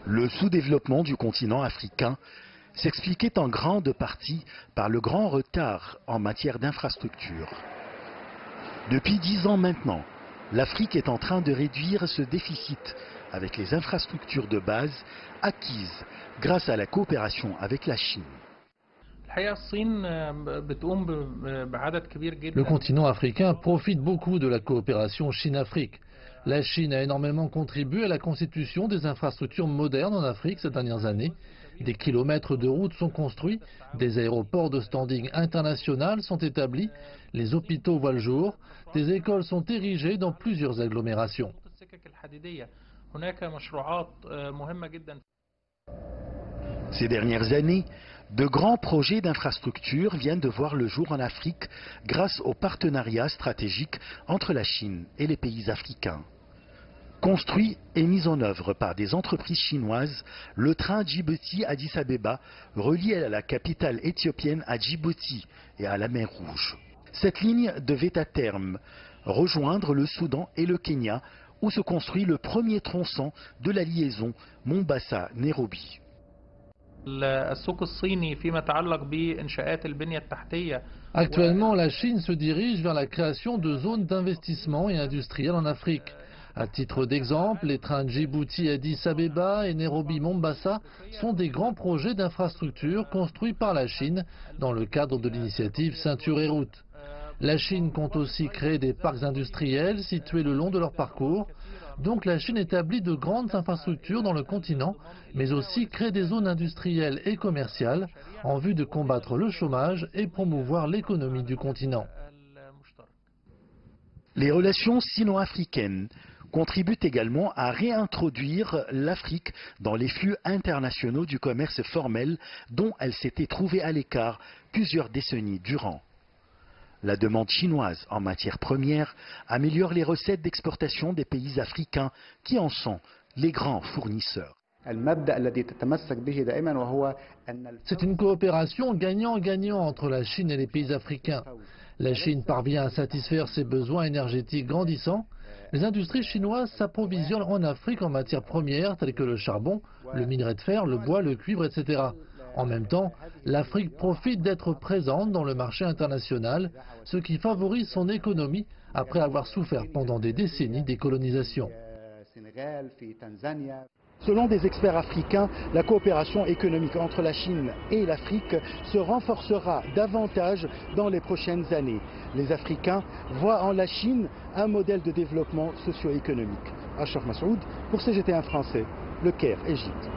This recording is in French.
Le sous-développement du continent africain s'expliquait en grande partie par le grand retard en matière d'infrastructures. Depuis 10 ans maintenant, l'Afrique est en train de réduire ce déficit avec les infrastructures de base acquises grâce à la coopération avec la Chine. Le continent africain profite beaucoup de la coopération Chine-Afrique. La Chine a énormément contribué à la constitution des infrastructures modernes en Afrique ces dernières années. Des kilomètres de routes sont construits, des aéroports de standing international sont établis, les hôpitaux voient le jour, des écoles sont érigées dans plusieurs agglomérations. Ces dernières années, de grands projets d'infrastructures viennent de voir le jour en Afrique grâce au partenariat stratégique entre la Chine et les pays africains. Construit et mis en œuvre par des entreprises chinoises, le train Djibouti-Addis Abeba relie à la capitale éthiopienne à Djibouti et à la mer Rouge. Cette ligne devait à terme rejoindre le Soudan et le Kenya, où se construit le premier tronçon de la liaison Mombasa-Nairobi. Actuellement, la Chine se dirige vers la création de zones d'investissement et industrielles en Afrique. À titre d'exemple, les trains Djibouti-Addis Abeba et Nairobi-Mombasa sont des grands projets d'infrastructures construits par la Chine dans le cadre de l'initiative Ceinture et Route. La Chine compte aussi créer des parcs industriels situés le long de leur parcours. Donc la Chine établit de grandes infrastructures dans le continent, mais aussi crée des zones industrielles et commerciales en vue de combattre le chômage et promouvoir l'économie du continent. Les relations sino-africaines contribuent également à réintroduire l'Afrique dans les flux internationaux du commerce formel dont elle s'était trouvée à l'écart plusieurs décennies durant. La demande chinoise en matières premières améliore les recettes d'exportation des pays africains qui en sont les grands fournisseurs. C'est une coopération gagnant-gagnant entre la Chine et les pays africains. La Chine parvient à satisfaire ses besoins énergétiques grandissants. Les industries chinoises s'approvisionnent en Afrique en matières premières telles que le charbon, le minerai de fer, le bois, le cuivre, etc. En même temps, l'Afrique profite d'être présente dans le marché international, ce qui favorise son économie après avoir souffert pendant des décennies des colonisations. Selon des experts africains, la coopération économique entre la Chine et l'Afrique se renforcera davantage dans les prochaines années. Les Africains voient en la Chine un modèle de développement socio-économique. Achraf Massoud pour CGT1 français, Le Caire, Égypte.